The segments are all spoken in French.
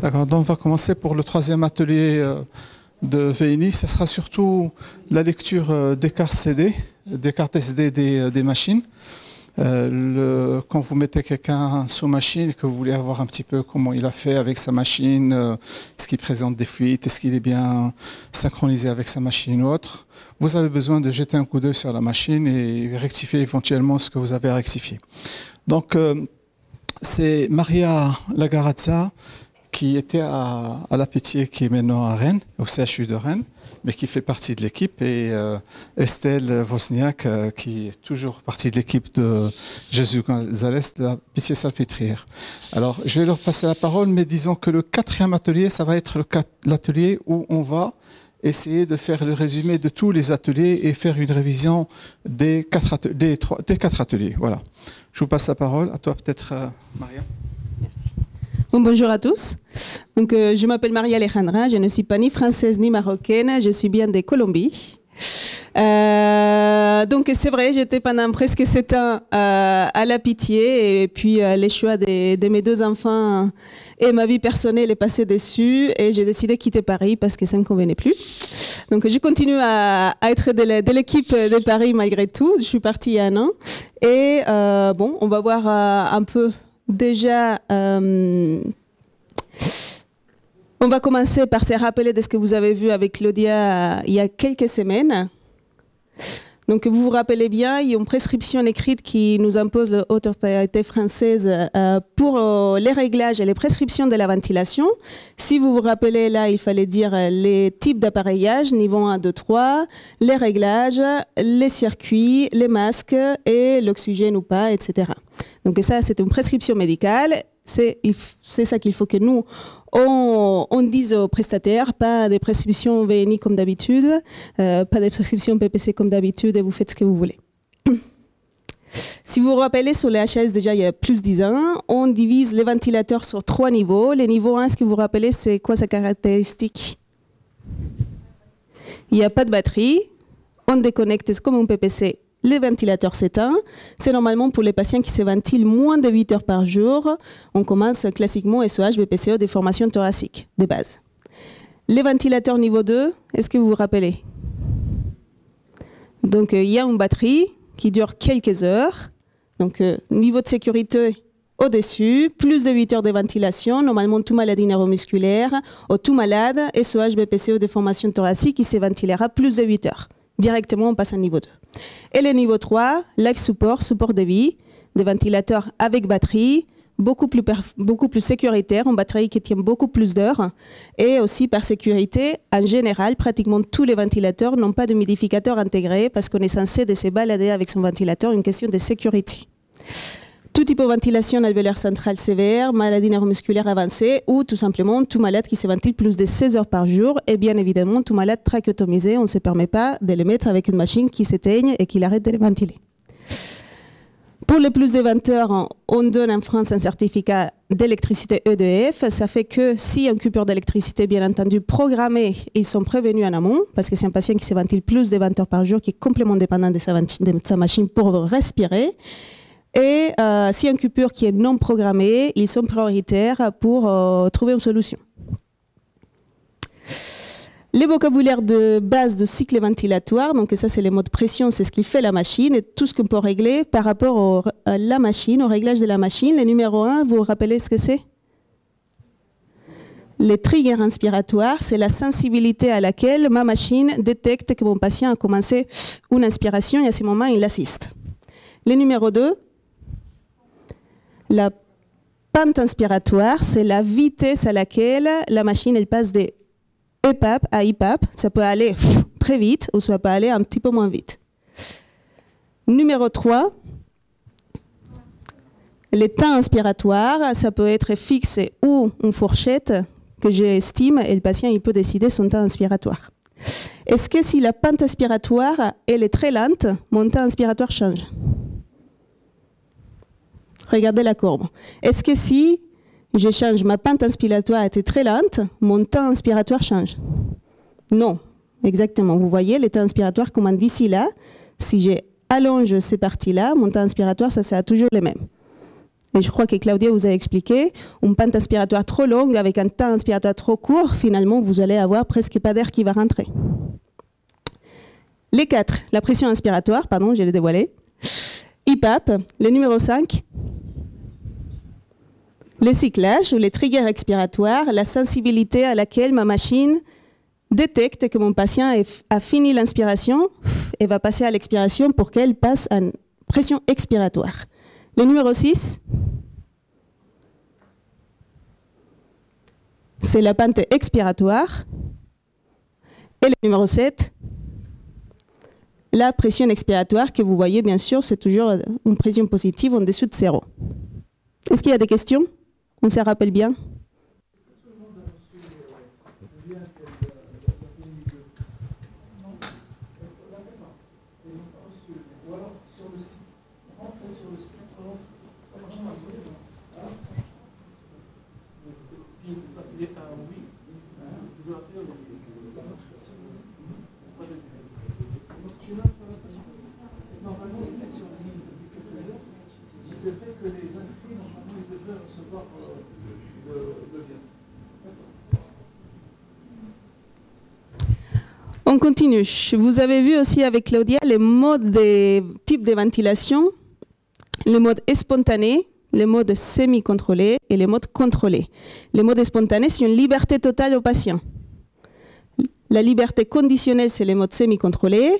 D'accord, donc on va commencer pour le troisième atelier de VNI. Ce sera surtout la lecture des cartes CD, des cartes SD des machines. Quand vous mettez quelqu'un sous machine et que vous voulez voir un petit peu comment il a fait avec sa machine, est-ce qu'il présente des fuites, est-ce qu'il est bien synchronisé avec sa machine ou autre, vous avez besoin de jeter un coup d'œil sur la machine et rectifier éventuellement ce que vous avez à rectifier. Donc, c'est Maria Lagarazza qui était à la Pitié, qui est maintenant à Rennes, au CHU de Rennes, mais qui fait partie de l'équipe, et Estelle Wozniak, qui est toujours partie de l'équipe de Jésus Gonzalez de la Pitié-Salpêtrière. Alors, je vais leur passer la parole, mais disons que le quatrième atelier, ça va être l'atelier où on va essayer de faire le résumé de tous les ateliers et faire une révision des quatre ateliers. Voilà. Je vous passe la parole. À toi peut-être, Maria. Bon, bonjour à tous. Donc, je m'appelle Maria Alejandra, je ne suis pas ni française ni marocaine, je suis bien de Colombie. Donc c'est vrai, j'étais pendant presque 7 ans à la Pitié, et puis les choix de mes 2 enfants et ma vie personnelle est passé dessus, et j'ai décidé de quitter Paris parce que ça ne me convenait plus. Donc je continue à être de l'équipe de Paris malgré tout. Je suis partie il y a 1 an, et bon, on va voir un peu. Déjà, on va commencer par se rappeler de ce que vous avez vu avec Claudia il y a quelques semaines. Donc, vous vous rappelez bien, il y a une prescription écrite qui nous impose l'autorité française pour les réglages et les prescriptions de la ventilation. Si vous vous rappelez, là, il fallait dire les types d'appareillage, niveau 1, 2, 3, les réglages, les circuits, les masques et l'oxygène ou pas, etc. Donc ça, c'est une prescription médicale. C'est ça qu'il faut que nous, on dise aux prestataires, pas des prescriptions VNI comme d'habitude, pas des prescriptions PPC comme d'habitude, et vous faites ce que vous voulez. Si vous vous rappelez, sur les HS, déjà il y a plus de 10 ans, on divise les ventilateurs sur 3 niveaux. Le niveau 1, ce que vous vous rappelez, c'est quoi sa caractéristique? Il n'y a pas de batterie, on déconnecte, c'est comme un PPC. Les ventilateurs s'éteignent. C'est normalement pour les patients qui se ventilent moins de 8 heures par jour. On commence classiquement SOH, BPCO, déformation thoracique de base. Les ventilateurs niveau 2, est-ce que vous vous rappelez? Donc, il y a une batterie qui dure quelques heures. Donc, niveau de sécurité au-dessus, plus de 8 heures de ventilation, normalement tout maladie neuromusculaire, ou tout malade, SOH, BPCO, déformation thoracique, qui se ventilera plus de 8 heures. Directement, on passe à niveau 2. Et le niveau 3, life support, support de vie, des ventilateurs avec batterie, beaucoup plus sécuritaire, une batterie qui tient beaucoup plus d'heures. Et aussi par sécurité, en général, pratiquement tous les ventilateurs n'ont pas de humidificateur intégré parce qu'on est censé de se balader avec son ventilateur, une question de sécurité. Toute hypoventilation alvéolaire centrale sévère, maladie neuromusculaire avancée, ou tout simplement tout malade qui se ventile plus de 16 heures par jour, et bien évidemment tout malade trachéotomisé, on ne se permet pas de le mettre avec une machine qui s'éteigne et qui arrête de le ventiler. Pour les plus de 20 heures, on donne en France un certificat d'électricité EDF. Ça fait que si un coupure d'électricité, bien entendu, programmée, ils sont prévenus en amont, parce que c'est un patient qui se ventile plus de 20 heures par jour, qui est complètement dépendant de sa machine pour respirer. Et si un coupure qui est non programmé, ils sont prioritaires pour trouver une solution. Les vocabulaires de base de cycle ventilatoire, donc ça c'est les modes pression, c'est ce qui fait la machine, et tout ce qu'on peut régler par rapport à la machine, au réglage de la machine. Le numéro 1, vous vous rappelez ce que c'est? Les triggers inspiratoires, c'est la sensibilité à laquelle ma machine détecte que mon patient a commencé une inspiration et à ce moment il l'assiste. Le numéro 2, la pente inspiratoire, c'est la vitesse à laquelle la machine elle passe des EPAP à IPAP. Ça peut aller très vite ou ça peut aller un petit peu moins vite. Numéro 3, les temps inspiratoires, ça peut être fixe ou une fourchette que j'estime et le patient il peut décider son temps inspiratoire. Est-ce que si la pente inspiratoire elle est très lente, mon temps inspiratoire change? Regardez la courbe. Est-ce que si je change, ma pente inspiratoire était très lente, mon temps inspiratoire change? Non, exactement. Vous voyez, les temps inspiratoires commandent d'ici là. Si j'allonge ces parties-là, mon temps inspiratoire, ça sera toujours le même. Et je crois que Claudia vous a expliqué, une pente aspiratoire trop longue avec un temps inspiratoire trop court, finalement, vous allez avoir presque pas d'air qui va rentrer. Les 4, la pression inspiratoire, pardon, je l'ai dévoilé. IPAP, le numéro 5. Le cyclage ou les triggers expiratoires, la sensibilité à laquelle ma machine détecte que mon patient a fini l'inspiration et va passer à l'expiration pour qu'elle passe à une pression expiratoire. Le numéro 6, c'est la pente expiratoire. Et le numéro 7, la pression expiratoire que vous voyez, bien sûr, c'est toujours une pression positive en dessous de 0. Est-ce qu'il y a des questions? On se rappelle bien? C'est vrai que les inscrits, normalement, ils devraient recevoir le lien. On continue. Vous avez vu aussi avec Claudia les modes des types de ventilation, le mode spontané, le mode semi-contrôlé et le mode contrôlé. Le mode spontané, c'est une liberté totale au patient. La liberté conditionnelle, c'est le mode semi-contrôlé.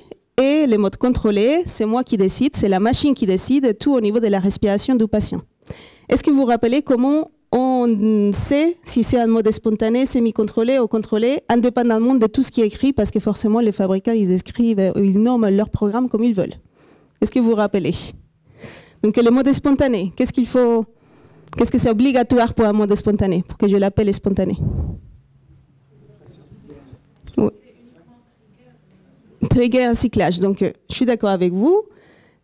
Et le mode contrôlé, c'est moi qui décide, c'est la machine qui décide, tout au niveau de la respiration du patient. Est-ce que vous vous rappelez comment on sait si c'est un mode spontané, semi-contrôlé ou contrôlé, indépendamment de tout ce qui est écrit, parce que forcément les fabricants, ils écrivent, ils nomment leur programme comme ils veulent. Est-ce que vous vous rappelez? Donc le mode spontané, qu'est-ce qu'il faut, qu'est-ce que c'est obligatoire pour un mode spontané, pour que je l'appelle spontané? Oui. Trigger cyclage. Donc, je suis d'accord avec vous.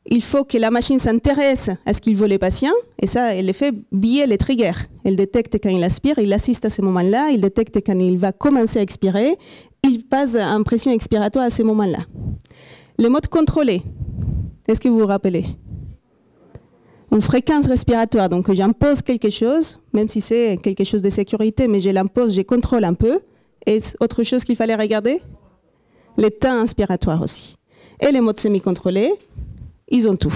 Il faut que la machine s'intéresse à ce qu'il veut les patients. Et ça, elle fait biais les triggers. Elle détecte quand il aspire, il assiste à ce moment-là. Il détecte quand il va commencer à expirer. Il passe en pression expiratoire à ce moment-là. Le mode contrôlé. Est-ce que vous vous rappelez? Une fréquence respiratoire. Donc, j'impose quelque chose, même si c'est quelque chose de sécurité, mais je l'impose, je contrôle un peu. Et autre chose qu'il fallait regarder? Les temps inspiratoires aussi. Et les modes semi-contrôlés, ils ont tout.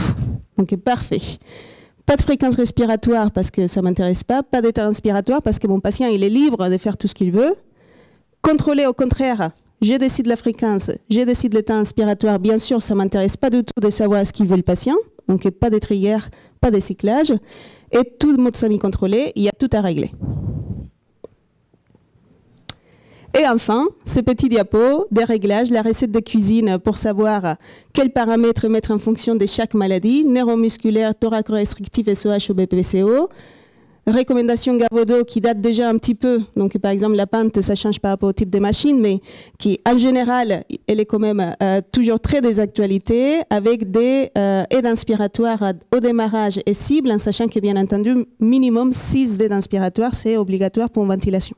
Donc parfait. Pas de fréquence respiratoire parce que ça ne m'intéresse pas. Pas d'état inspiratoire parce que mon patient il est libre de faire tout ce qu'il veut. Contrôlé au contraire, je décide la fréquence, je décide l'état inspiratoire. Bien sûr, ça ne m'intéresse pas du tout de savoir ce qu'il veut le patient. Donc pas de triggers, pas de cyclage. Et tout mode semi-contrôlé, il y a tout à régler. Et enfin, ce petit diapo des réglages, la recette de cuisine pour savoir quels paramètres mettre en fonction de chaque maladie, neuromusculaire, thoraco-restrictif, SOH ou BPCO. Recommandation Gavodo qui date déjà un petit peu, donc par exemple la pente, ça change par rapport au type de machine, mais qui en général, elle est quand même toujours très des actualités, avec des aides inspiratoires au démarrage et cibles, en sachant que bien entendu, minimum 6 aides inspiratoires, c'est obligatoire pour une ventilation.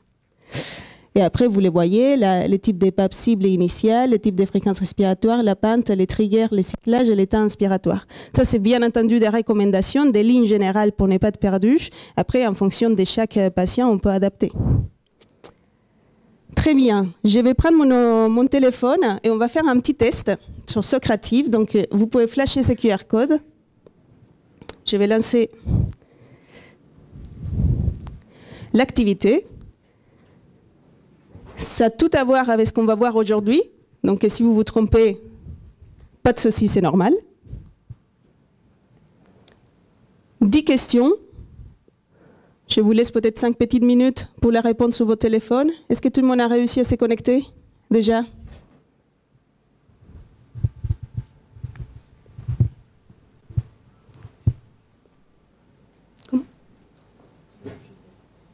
Et après, vous les voyez, les types d'EPAP cibles et initiales, les types de fréquences respiratoires, la pente, les triggers, les cyclages et l'état inspiratoire. Ça, c'est bien entendu des recommandations, des lignes générales pour ne pas être perdu. Après, en fonction de chaque patient, on peut adapter. Très bien. Je vais prendre mon téléphone et on va faire un petit test sur Socrative. Donc, vous pouvez flasher ce QR code. Je vais lancer l'activité. Ça a tout à voir avec ce qu'on va voir aujourd'hui. Donc, si vous vous trompez, pas de souci, c'est normal. 10 questions. Je vous laisse peut-être 5 petites minutes pour la répondre sur vos téléphones. Est-ce que tout le monde a réussi à se connecter déjà?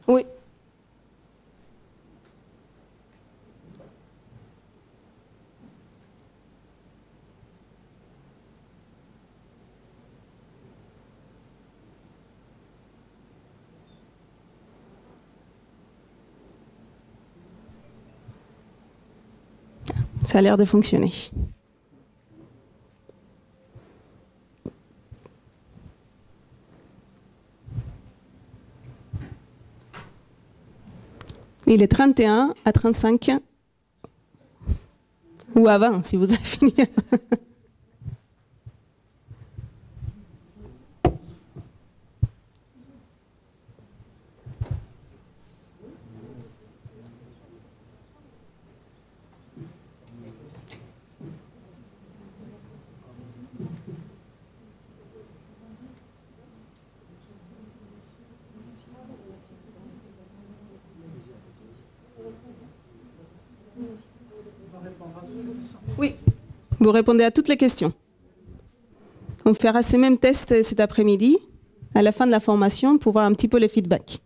Oui. Ça a l'air de fonctionner. Il est 31 à 35 ou à 20 si vous avez fini. Oui, vous répondez à toutes les questions. On fera ces mêmes tests cet après-midi, à la fin de la formation, pour voir un petit peu les feedbacks.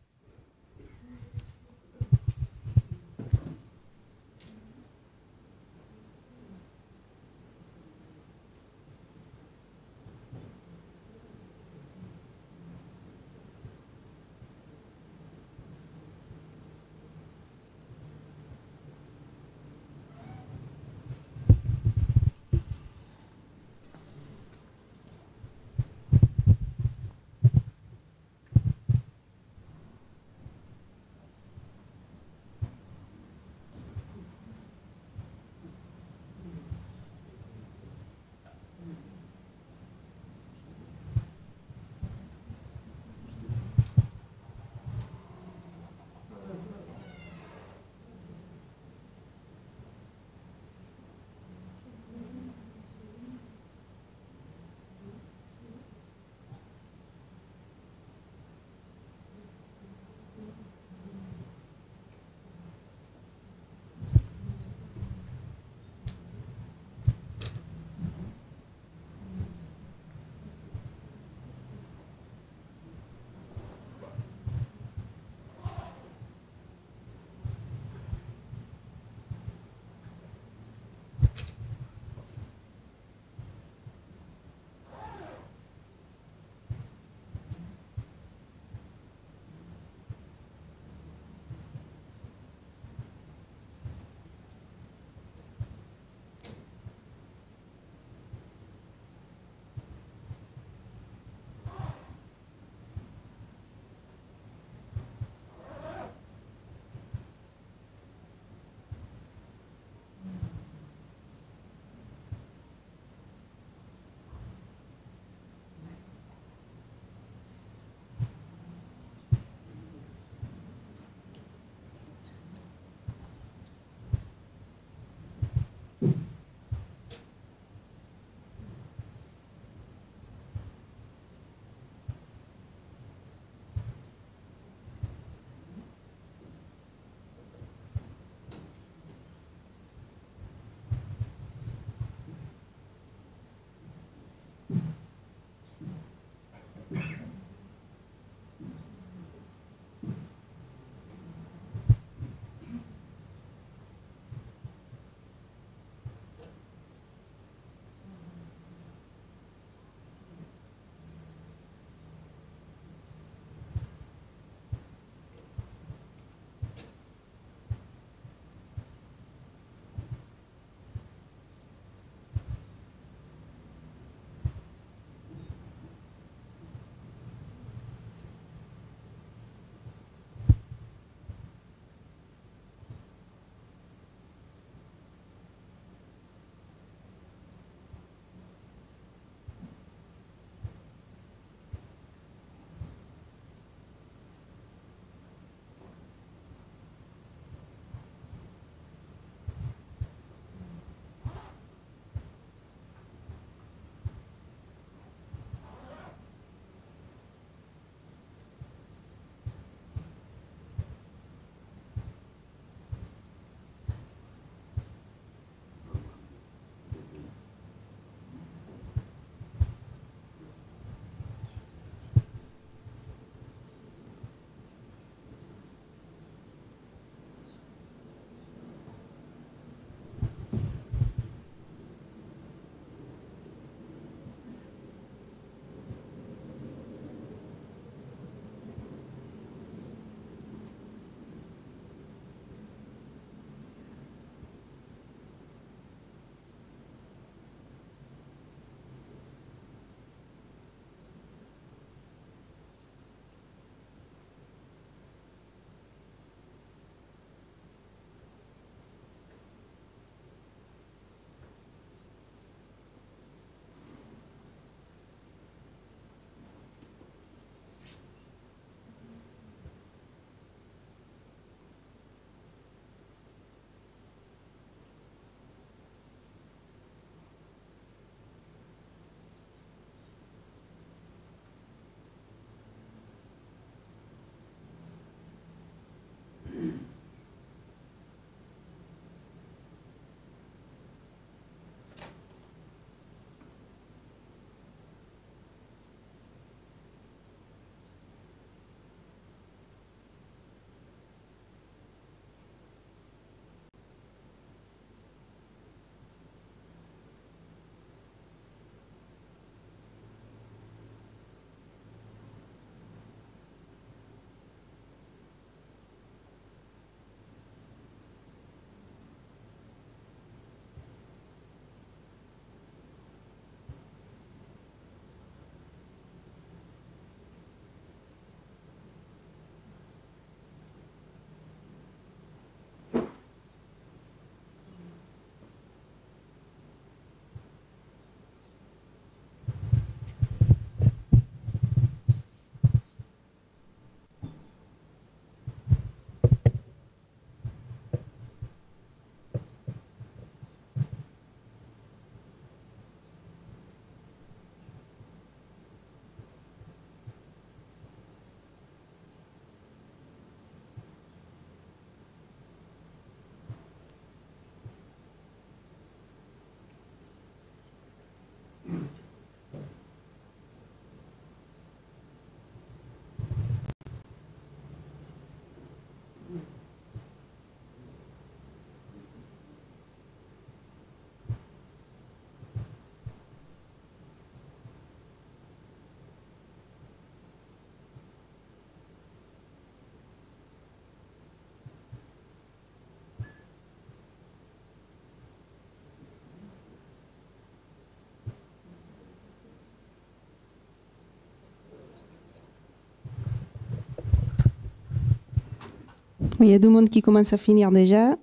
Il y a du monde qui commence à finir déjà.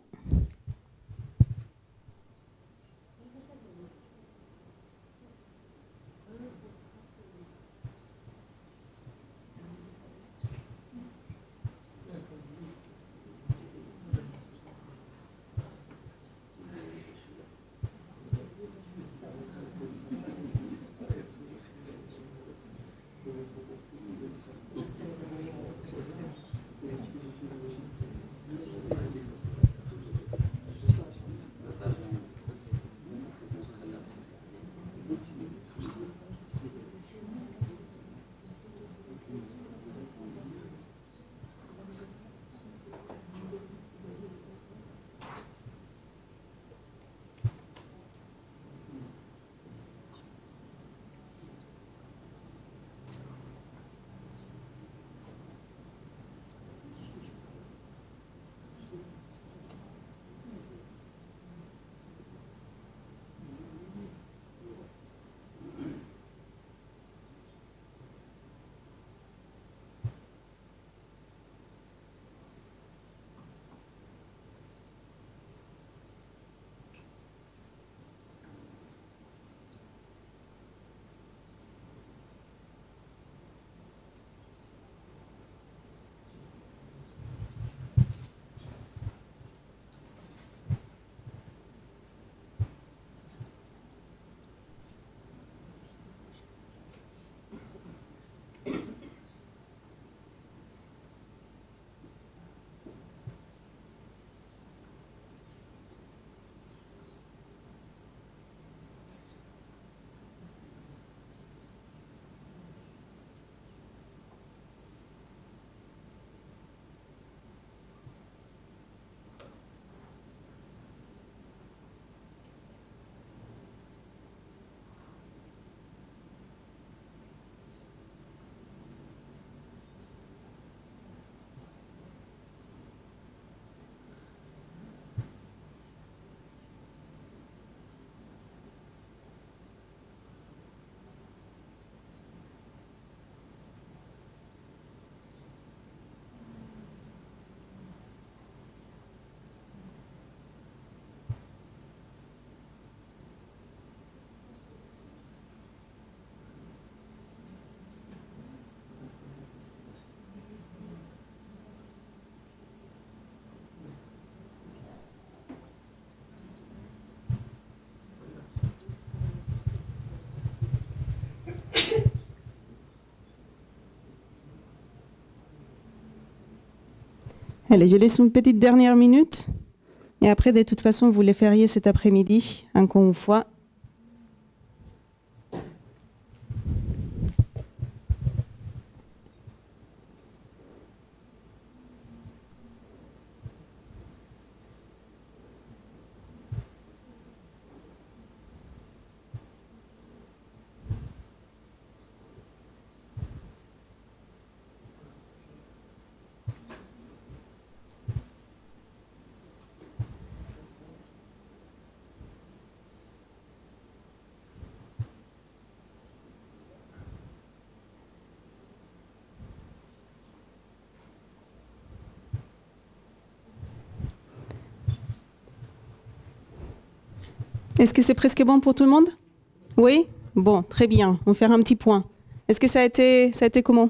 Allez, je laisse une petite dernière minute. Et après, de toute façon, vous les feriez cet après-midi, encore une fois. Est-ce que c'est presque bon pour tout le monde? Oui? Bon, très bien. On va faire un petit point. Est-ce que ça a été comment?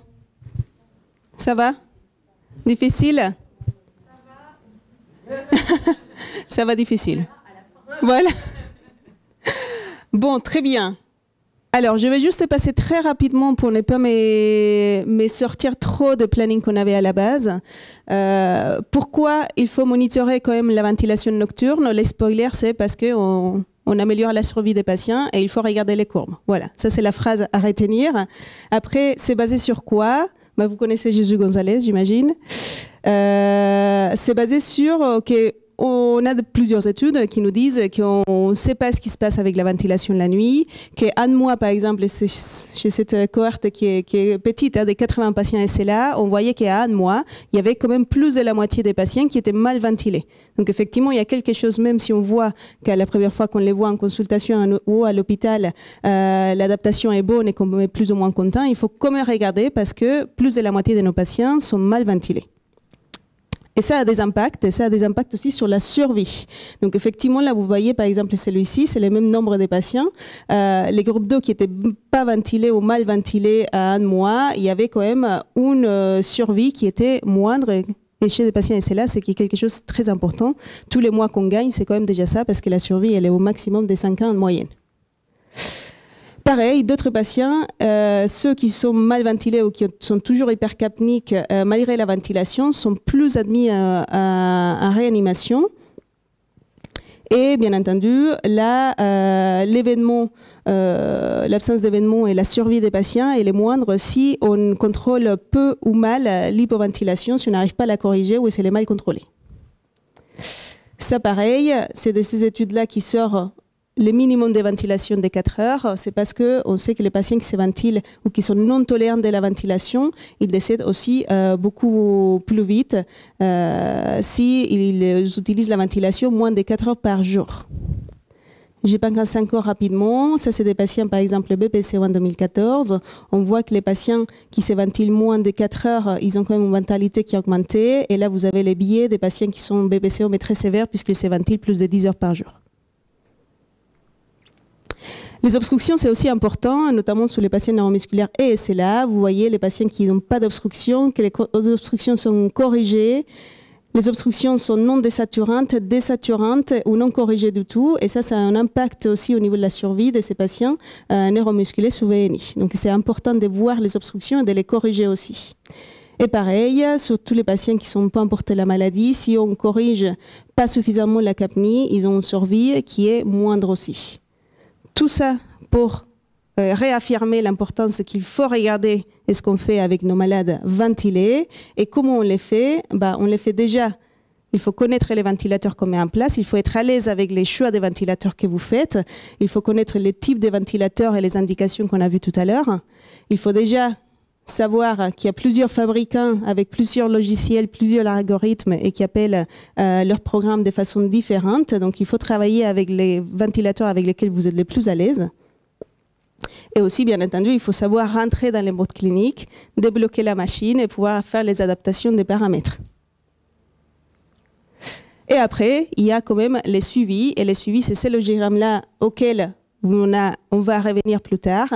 Ça va? Difficile? Ça va difficile. Voilà. Bon, très bien. Alors, je vais juste passer très rapidement pour ne pas me sortir trop de planning qu'on avait à la base. Pourquoi il faut monitorer quand même la ventilation nocturne? Les spoilers, c'est parce qu'on améliore la survie des patients et il faut regarder les courbes. Voilà, ça c'est la phrase à retenir. Après, c'est basé sur quoi? Vous connaissez Jésus Gonzalez, j'imagine. C'est basé sur on a plusieurs études qui nous disent qu'on ne sait pas ce qui se passe avec la ventilation la nuit, qu'un mois, par exemple, chez cette cohorte qui est petite, des 80 patients SLA, on voyait qu'à un mois, il y avait quand même plus de la moitié des patients qui étaient mal ventilés. Donc effectivement, il y a quelque chose, même si on voit qu'à la première fois qu'on les voit en consultation ou à l'hôpital, l'adaptation est bonne et qu'on est plus ou moins content, il faut quand même regarder parce que plus de la moitié de nos patients sont mal ventilés. Et ça a des impacts, et ça a des impacts aussi sur la survie. Donc effectivement, là, vous voyez, par exemple, celui-ci, c'est le même nombre de patients. Les groupes d'eau qui n'étaient pas ventilés ou mal ventilés à 1 mois, il y avait quand même une survie qui était moindre. Et chez les patients SLA, c'est quelque chose de très important. Tous les mois qu'on gagne, c'est quand même déjà ça, parce que la survie, elle est au maximum des 5 ans en moyenne. Pareil, d'autres patients, ceux qui sont mal ventilés ou qui sont toujours hypercapniques, malgré la ventilation, sont plus admis à réanimation. Et bien entendu, l'événement, l'absence d'événement et la survie des patients, elle est moindre si on contrôle peu ou mal l'hypoventilation, si on n'arrive pas à la corriger ou si elle est mal contrôlée. Ça, pareil, c'est de ces études-là qui sortent le minimum de ventilation de 4 heures. C'est parce qu'on sait que les patients qui se ventilent ou qui sont non tolérants de la ventilation, ils décèdent aussi beaucoup plus vite s'ils utilisent la ventilation moins de 4 heures par jour. Je pense encore rapidement, ça c'est des patients par exemple BPCO en 2014, on voit que les patients qui se ventilent moins de 4 heures, ils ont quand même une ventalité qui a augmenté, et là vous avez les biais des patients qui sont BPCO mais très sévères puisqu'ils se ventilent plus de 10 heures par jour. Les obstructions, c'est aussi important, notamment sur les patients neuromusculaires et SLA. Vous voyez les patients qui n'ont pas d'obstruction, que les obstructions sont corrigées. Les obstructions sont non désaturantes, désaturantes ou non corrigées du tout. Et ça a un impact aussi au niveau de la survie de ces patients neuromusculaires sous VNI. Donc c'est important de voir les obstructions et de les corriger aussi. Et pareil, sur tous les patients qui sont pas porteurs de la maladie, si on corrige pas suffisamment la capnie, ils ont une survie qui est moindre aussi. Tout ça pour réaffirmer l'importance qu'il faut regarder ce qu'on fait avec nos malades ventilés. Et comment on les fait? On les fait déjà. Il faut connaître les ventilateurs qu'on met en place. Il faut être à l'aise avec les choix des ventilateurs que vous faites. Il faut connaître les types de ventilateurs et les indications qu'on a vues tout à l'heure. Il faut déjà savoir qu'il y a plusieurs fabricants avec plusieurs logiciels, plusieurs algorithmes et qui appellent leurs programmes de façon différente. Donc, il faut travailler avec les ventilateurs avec lesquels vous êtes les plus à l'aise. Et aussi, bien entendu, il faut savoir rentrer dans les modes cliniques, débloquer la machine et pouvoir faire les adaptations des paramètres. Et après, il y a quand même les suivis. Et les suivis, c'est ce logogramme-là auquel on va revenir plus tard.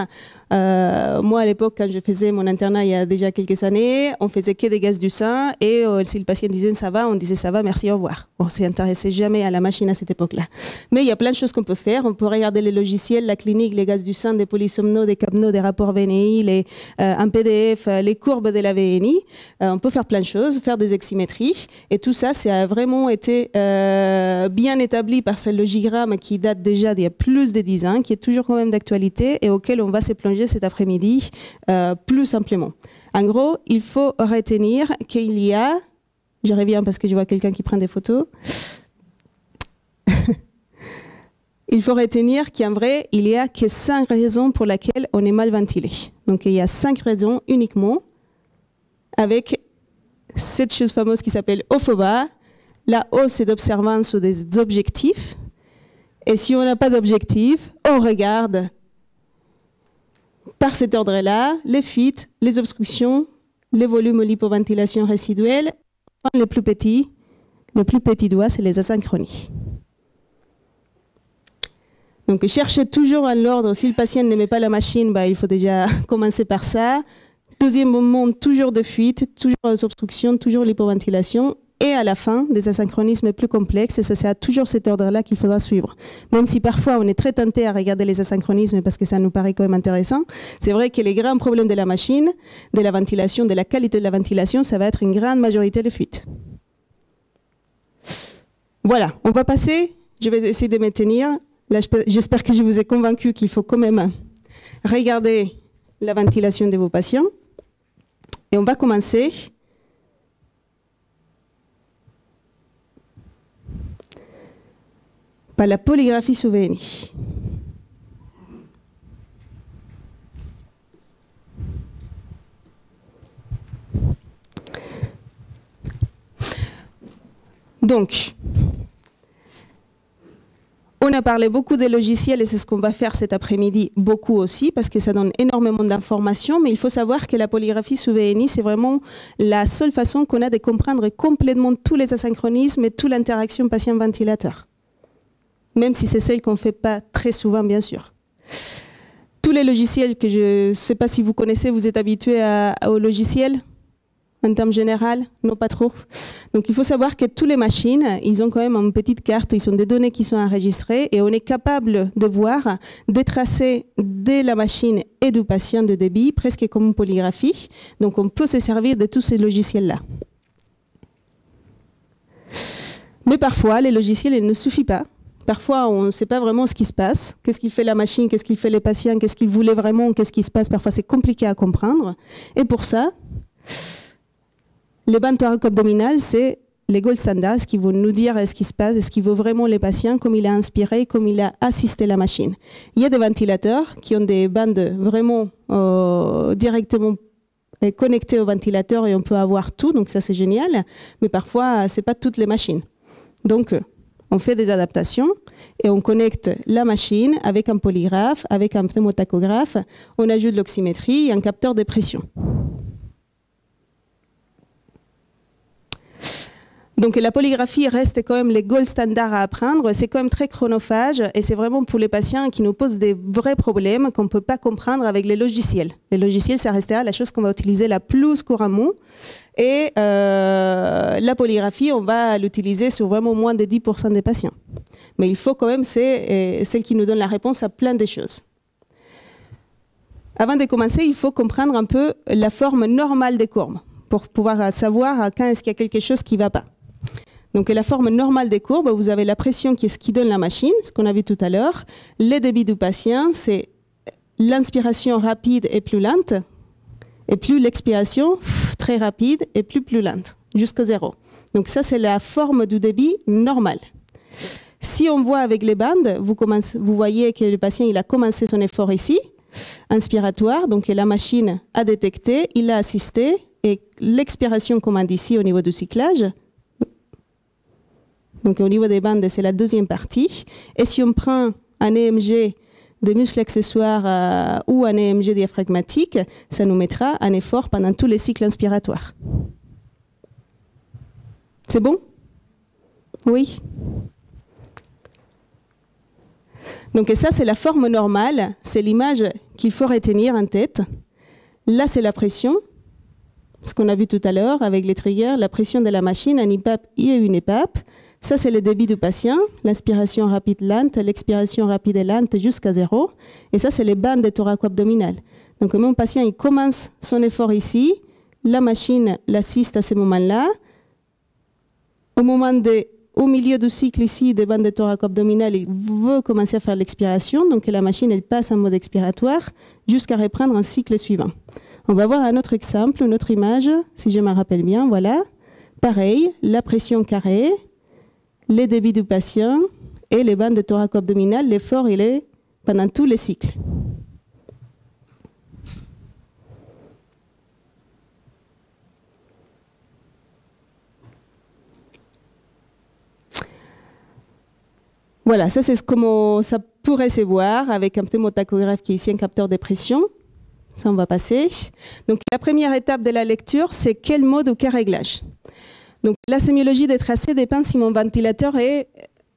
Moi, à l'époque, quand je faisais mon internat il y a déjà quelques années, on faisait que des gaz du sein et si le patient disait ça va, on disait ça va, merci, au revoir. On ne s'intéressait jamais à la machine à cette époque-là. Mais il y a plein de choses qu'on peut faire. On peut regarder les logiciels, la clinique, les gaz du sein, des polysomnos, des capnos, des rapports VNI, un PDF, les courbes de la VNI. On peut faire plein de choses, faire des oxymétries. Et tout ça, ça a vraiment été bien établi par ce logogramme qui date déjà d'il y a plus de 10 ans, qui est toujours quand même d'actualité et auquel on va se plonger cet après-midi plus simplement. En gros, il faut retenir qu'il y a, je reviens parce que je vois quelqu'un qui prend des photos, il faut retenir qu'en vrai, il n'y a que 5 raisons pour lesquelles on est mal ventilé. Donc il y a 5 raisons uniquement avec cette chose fameuse qui s'appelle OFOBA. La O, c'est d'observance ou des objectifs. Et si on n'a pas d'objectif, on regarde par cet ordre-là les fuites, les obstructions, les volumes de l'hypoventilation résiduelle. Le plus petit doigt, c'est les asynchronies. Donc, cherchez toujours en l'ordre. Si le patient n'aimait pas la machine, il faut déjà commencer par ça. Deuxième moment, toujours de fuite, toujours les obstructions, toujours l'hypoventilation. Et à la fin, des asynchronismes plus complexes, et ça, c'est toujours cet ordre-là qu'il faudra suivre. Même si parfois on est très tenté à regarder les asynchronismes parce que ça nous paraît quand même intéressant, c'est vrai que les grands problèmes de la machine, de la ventilation, de la qualité de la ventilation, ça va être une grande majorité de fuites. Voilà, on va passer, je vais essayer de me tenir. Là, j'espère que je vous ai convaincu qu'il faut quand même regarder la ventilation de vos patients. Et on va commencer par la polygraphie sous VNI. Donc, on On a parlé beaucoup des logiciels et c'est ce qu'on va faire cet après-midi, beaucoup aussi, parce que ça donne énormément d'informations, mais il faut savoir que la polygraphie sous VNI, c'est vraiment la seule façon qu'on a de comprendre complètement tous les asynchronismes et toute l'interaction patient-ventilateur. Même si c'est celle qu'on ne fait pas très souvent, bien sûr. Tous les logiciels que je ne sais pas si vous connaissez, vous êtes habitués aux logiciels en termes général? Non, pas trop. Donc il faut savoir que toutes les machines, ils ont quand même une petite carte, ils ont des données qui sont enregistrées et on est capable de voir, de tracer de la machine et du patient de débit, presque comme une polygraphie. Donc on peut se servir de tous ces logiciels-là. Mais parfois, les logiciels, ils ne suffisent pas. Parfois, on ne sait pas vraiment ce qui se passe. Qu'est-ce qu'il fait la machine, qu'est-ce qu'il fait les patients, qu'est-ce qu'il voulait vraiment, qu'est-ce qui se passe. Parfois, c'est compliqué à comprendre. Et pour ça, les bandes thoraco-abdominales, c'est les gold standards, ce qui vont nous dire ce qui se passe, ce qui veut vraiment les patients, comme il a inspiré, comme il a assisté la machine. Il y a des ventilateurs qui ont des bandes vraiment directement connectées au ventilateur et on peut avoir tout, donc ça c'est génial. Mais parfois, ce n'est pas toutes les machines. Donc, on fait des adaptations et on connecte la machine avec un polygraphe, avec un pneumotachographe, on ajoute l'oxymétrie et un capteur de pression. Donc la polygraphie reste quand même les gold standards à apprendre, c'est quand même très chronophage et c'est vraiment pour les patients qui nous posent des vrais problèmes qu'on ne peut pas comprendre avec les logiciels. Les logiciels, ça restera la chose qu'on va utiliser la plus couramment et la polygraphie, on va l'utiliser sur vraiment moins de 10% des patients. Mais il faut quand même, c'est celle qui nous donne la réponse à plein de choses. Avant de commencer, il faut comprendre un peu la forme normale des courbes pour pouvoir savoir quand est-ce qu'il y a quelque chose qui ne va pas. Donc la forme normale des courbes, vous avez la pression qui est ce qui donne la machine, ce qu'on a vu tout à l'heure. Les débits du patient, c'est l'inspiration rapide et plus lente, et plus l'expiration très rapide et plus lente, jusqu'à 0. Donc ça, c'est la forme du débit normal. Si on voit avec les bandes, vous voyez que le patient il a commencé son effort ici, inspiratoire, donc la machine a détecté, il a assisté, et l'expiration commande ici au niveau du cyclage. Donc au niveau des bandes, c'est la deuxième partie. Et si on prend un EMG des muscles accessoires ou un EMG diaphragmatique, ça nous mettra un effort pendant tous les cycles inspiratoires. C'est bon? Oui. Donc et ça, c'est la forme normale. C'est l'image qu'il faut retenir en tête. Là, c'est la pression. Ce qu'on a vu tout à l'heure avec les triggers, la pression de la machine, un IPAP et une EPAP. Ça, c'est le débit du patient, l'inspiration rapide lente, l'expiration rapide et lente jusqu'à 0. Et ça, c'est les bandes thoraco-abdominales. Donc, mon patient, il commence son effort ici, la machine l'assiste à ce moment-là. Au milieu du cycle ici, des bandes thoraco-abdominales, il veut commencer à faire l'expiration. Donc, la machine, elle passe en mode expiratoire jusqu'à reprendre un cycle suivant. On va voir un autre exemple, une autre image, si je me rappelle bien. Voilà. Pareil, la pression carrée, les débits du patient et les bandes thoraco-abdominales, l'effort il est pendant tous les cycles. Voilà, ça c'est comment ça pourrait se voir avec un pneumotachographe qui est ici un capteur de pression. Ça on va passer. Donc la première étape de la lecture, c'est quel mode ou quel réglage. Donc la sémiologie des tracés dépend si mon ventilateur est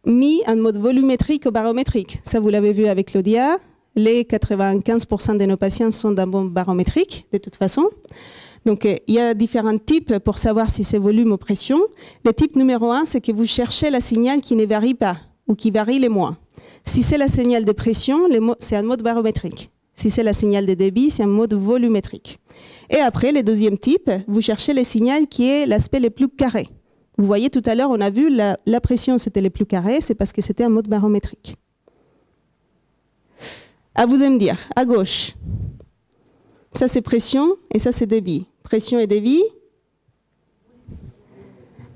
mis en mode volumétrique ou barométrique. Ça, vous l'avez vu avec Claudia. Les 95% de nos patients sont d'un bon barométrique, de toute façon. Donc il y a différents types pour savoir si c'est volume ou pression. Le type numéro 1, c'est que vous cherchez la signal qui ne varie pas ou qui varie le moins. Si c'est la signal de pression, c'est un mode barométrique. Si c'est la signal de débit, c'est un mode volumétrique. Et après, le deuxième type, vous cherchez le signal qui est l'aspect le plus carré. Vous voyez, tout à l'heure, on a vu la pression, c'était le plus carré, c'est parce que c'était un mode barométrique. À vous de me dire, à gauche, ça c'est pression et ça c'est débit. Pression et débit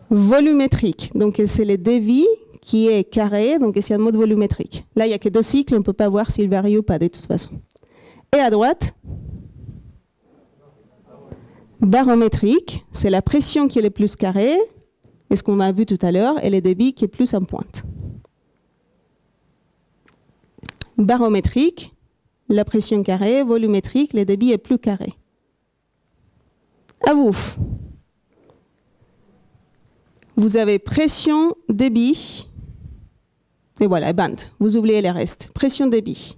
volumétrique. Donc c'est le débit qui est carré, donc c'est un mode volumétrique. Là, il n'y a que deux cycles, on ne peut pas voir s'il varie ou pas de toute façon. Et à droite, barométrique, c'est la pression qui est le plus carrée, et ce qu'on a vu tout à l'heure, et le débit qui est plus en pointe. barométrique, la pression carrée, volumétrique, le débit est plus carré. À vous. Vous avez pression, débit, et voilà, bande. Vous oubliez les restes. Pression, débit.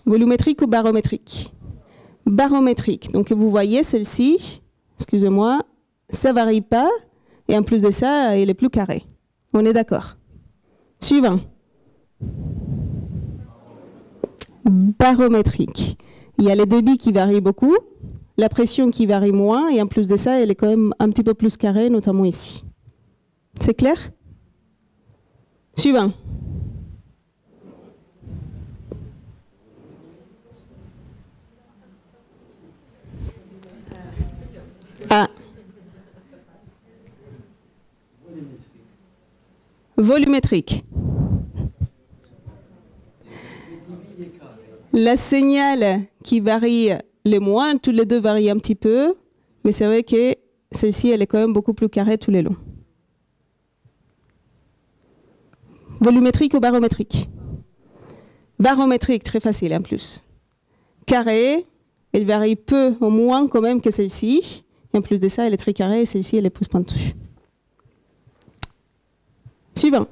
Volumétrique ou barométrique? Barométrique. Donc vous voyez celle-ci, excusez-moi, ça ne varie pas, et en plus de ça, elle est plus carrée. On est d'accord. Suivant. Barométrique. Il y a le débit qui varie beaucoup, la pression qui varie moins, et en plus de ça, elle est quand même un petit peu plus carrée, notamment ici. C'est clair? Suivant. Ah. Volumétrique. La signal qui varie le moins, tous les deux varient un petit peu, mais c'est vrai que celle-ci, elle est quand même beaucoup plus carrée tous les longs. Volumétrique ou barométrique? Barométrique, très facile en plus. Carré, elle varie peu au moins quand même que celle-ci. Et en plus de ça, elle est très carrée et celle-ci, elle est plus pointue. Suivant.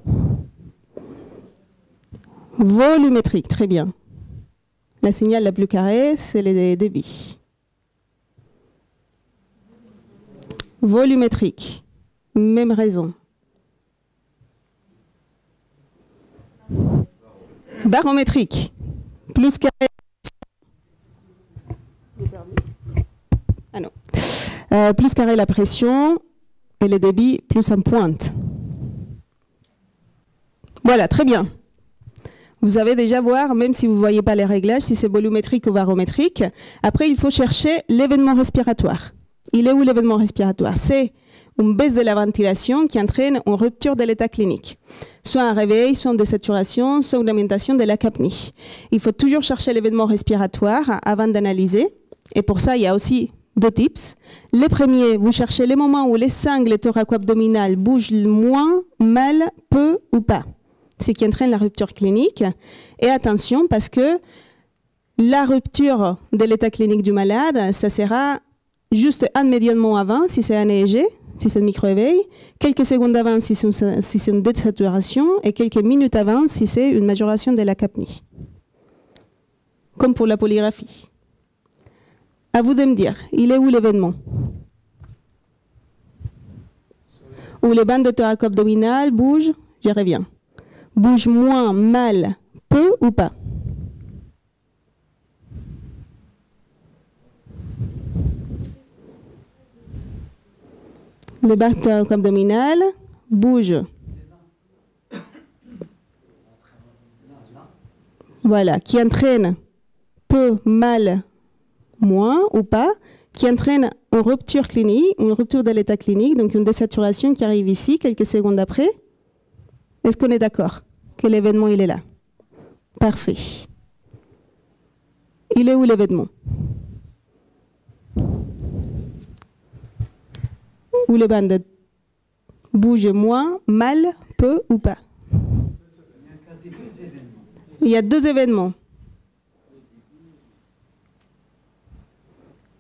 Volumétrique, très bien. La signal la plus carrée, c'est les débits. Volumétrique, même raison. Barométrique, plus carré. Ah non. Plus carré la pression et les débits plus en pointe. Voilà, très bien. Vous savez déjà voir, même si vous ne voyez pas les réglages, si c'est volumétrique ou barométrique. Après, il faut chercher l'événement respiratoire. Il est où l'événement respiratoire? C'est une baisse de la ventilation qui entraîne une rupture de l'état clinique. Soit un réveil, soit une désaturation, soit une augmentation de la capnie. Il faut toujours chercher l'événement respiratoire avant d'analyser. Et pour ça, il y a aussi deux tips. Le premier, vous cherchez les moments où les sangles thoraco-abdominales bougent moins, mal, peu ou pas. Ce qui entraîne la rupture clinique. Et attention, parce que la rupture de l'état clinique du malade, ça sera juste immédiatement avant, si c'est un EEG, si c'est un micro-éveil, quelques secondes avant, si c'est une désaturation, et quelques minutes avant, si c'est une majoration de la capnie. Comme pour la polygraphie. À vous de me dire, il est où l'événement? Où les bandes de thoraco-abdominales bougent, j'y reviens. Bouge moins, mal, peu ou pas? Les bandes thoraco-abdominales bougent. Voilà, qui entraîne peu, mal, moins ou pas, qui entraîne une rupture clinique, une rupture de l'état clinique, donc une désaturation qui arrive ici, quelques secondes après. Est-ce qu'on est d'accord que l'événement, il est là? Parfait. Il est où l'événement? Où les bandes bougent moins, mal, peu ou pas? Il y a deux événements.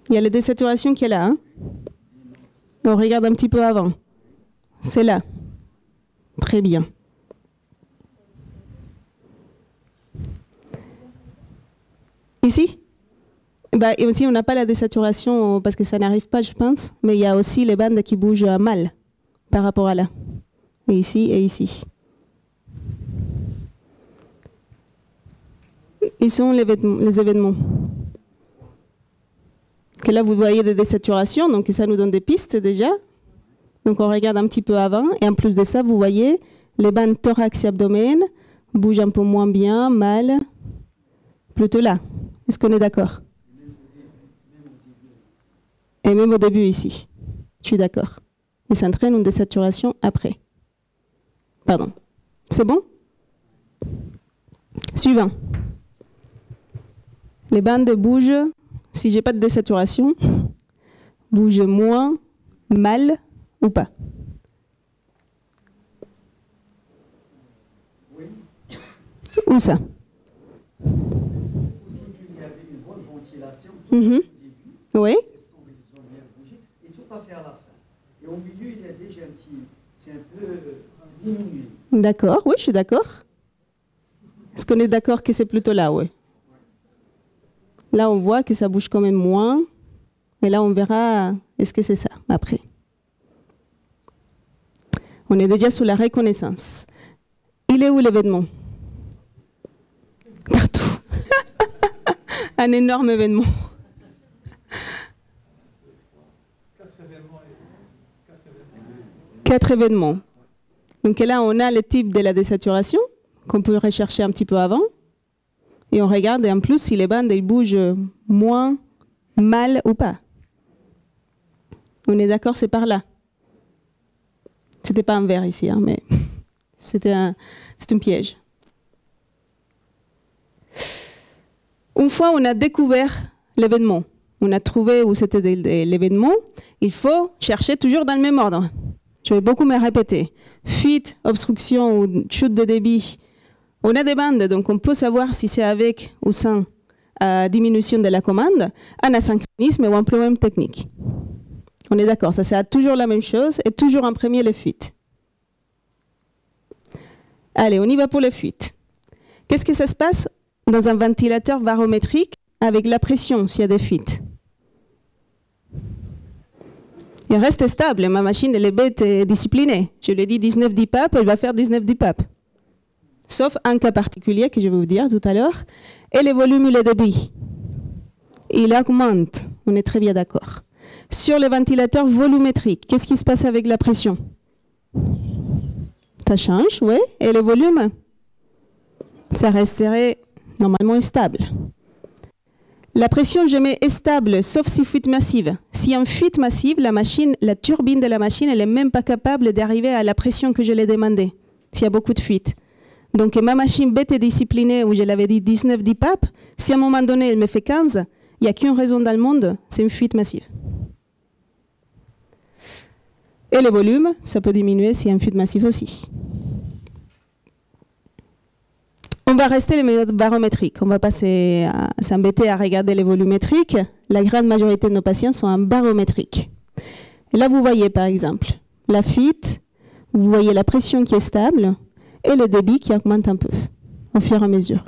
Il y a la désaturation qui est là. Hein? On regarde un petit peu avant. C'est là. Très bien. Ici? Et aussi, on n'a pas la désaturation parce que ça n'arrive pas, je pense. Mais il y a aussi les bandes qui bougent mal par rapport à là. Et ici et ici. Ils sont les événements. Que là, vous voyez des désaturations, donc ça nous donne des pistes déjà. Donc on regarde un petit peu avant. Et en plus de ça, vous voyez, les bandes thorax et abdomen bougent un peu moins bien, mal, plutôt là. Est-ce qu'on est d'accord? Et même au début ici. Je suis d'accord. Et ça entraîne une désaturation après. Pardon. C'est bon? Suivant. Les bandes bougent, si j'ai pas de désaturation, bougent moins, mal ou pas? Où ça? Il y avait une bonne ventilation. Oui. Et tout à fait à la fin. Et au milieu, il y a déjà un petit... C'est un peu diminué. D'accord, oui, je suis d'accord. Est-ce qu'on est d'accord que c'est plutôt là, oui? Là, on voit que ça bouge quand même moins. Et là, on verra, est-ce que c'est ça, après. On est déjà sous la reconnaissance. Il est où l'événement? Partout. Un énorme événement. 4 événements. Donc là, on a le type de la désaturation qu'on peut rechercher un petit peu avant. Et on regarde, et en plus, si les bandes elles bougent moins mal ou pas. On est d'accord, c'est par là. C'était pas un verre ici, hein, mais c'est un piège. Une fois on a découvert l'événement, on a trouvé où c'était l'événement, il faut chercher toujours dans le même ordre. Je vais beaucoup me répéter. Fuite, obstruction ou chute de débit. On a des bandes, donc on peut savoir si c'est avec ou sans diminution de la commande, un asynchronisme ou un problème technique. On est d'accord, ça sert toujours la même chose et toujours en premier les fuites. Allez, on y va pour les fuites. Qu'est-ce que ça se passe dans un ventilateur barométrique avec la pression s'il y a des fuites? Il reste stable, ma machine elle est bête et disciplinée. Je lui ai dit 19 dipap, elle va faire 19 dipap. Sauf un cas particulier que je vais vous dire tout à l'heure, et le volume et le débit. Il augmente, on est très bien d'accord. Sur les ventilateurs volumétriques, qu'est-ce qui se passe avec la pression? Ça change, oui. Et le volume? Ça resterait normalement stable. La pression, je mets stable, sauf si fuite massive. Si en fuite massive, la turbine de la machine, elle n'est même pas capable d'arriver à la pression que je l'ai demandé, s'il y a beaucoup de fuites. Donc ma machine bête et disciplinée, où je l'avais dit 19 dipap, si à un moment donné, elle me fait 15, il n'y a qu'une raison dans le monde, c'est une fuite massive. Et le volume, ça peut diminuer s'il y a une fuite massive aussi. On va rester les méthodes barométriques. On ne va pas s'embêter à regarder les volumétriques. La grande majorité de nos patients sont en barométrique. Et là, vous voyez par exemple la fuite, vous voyez la pression qui est stable et le débit qui augmente un peu au fur et à mesure.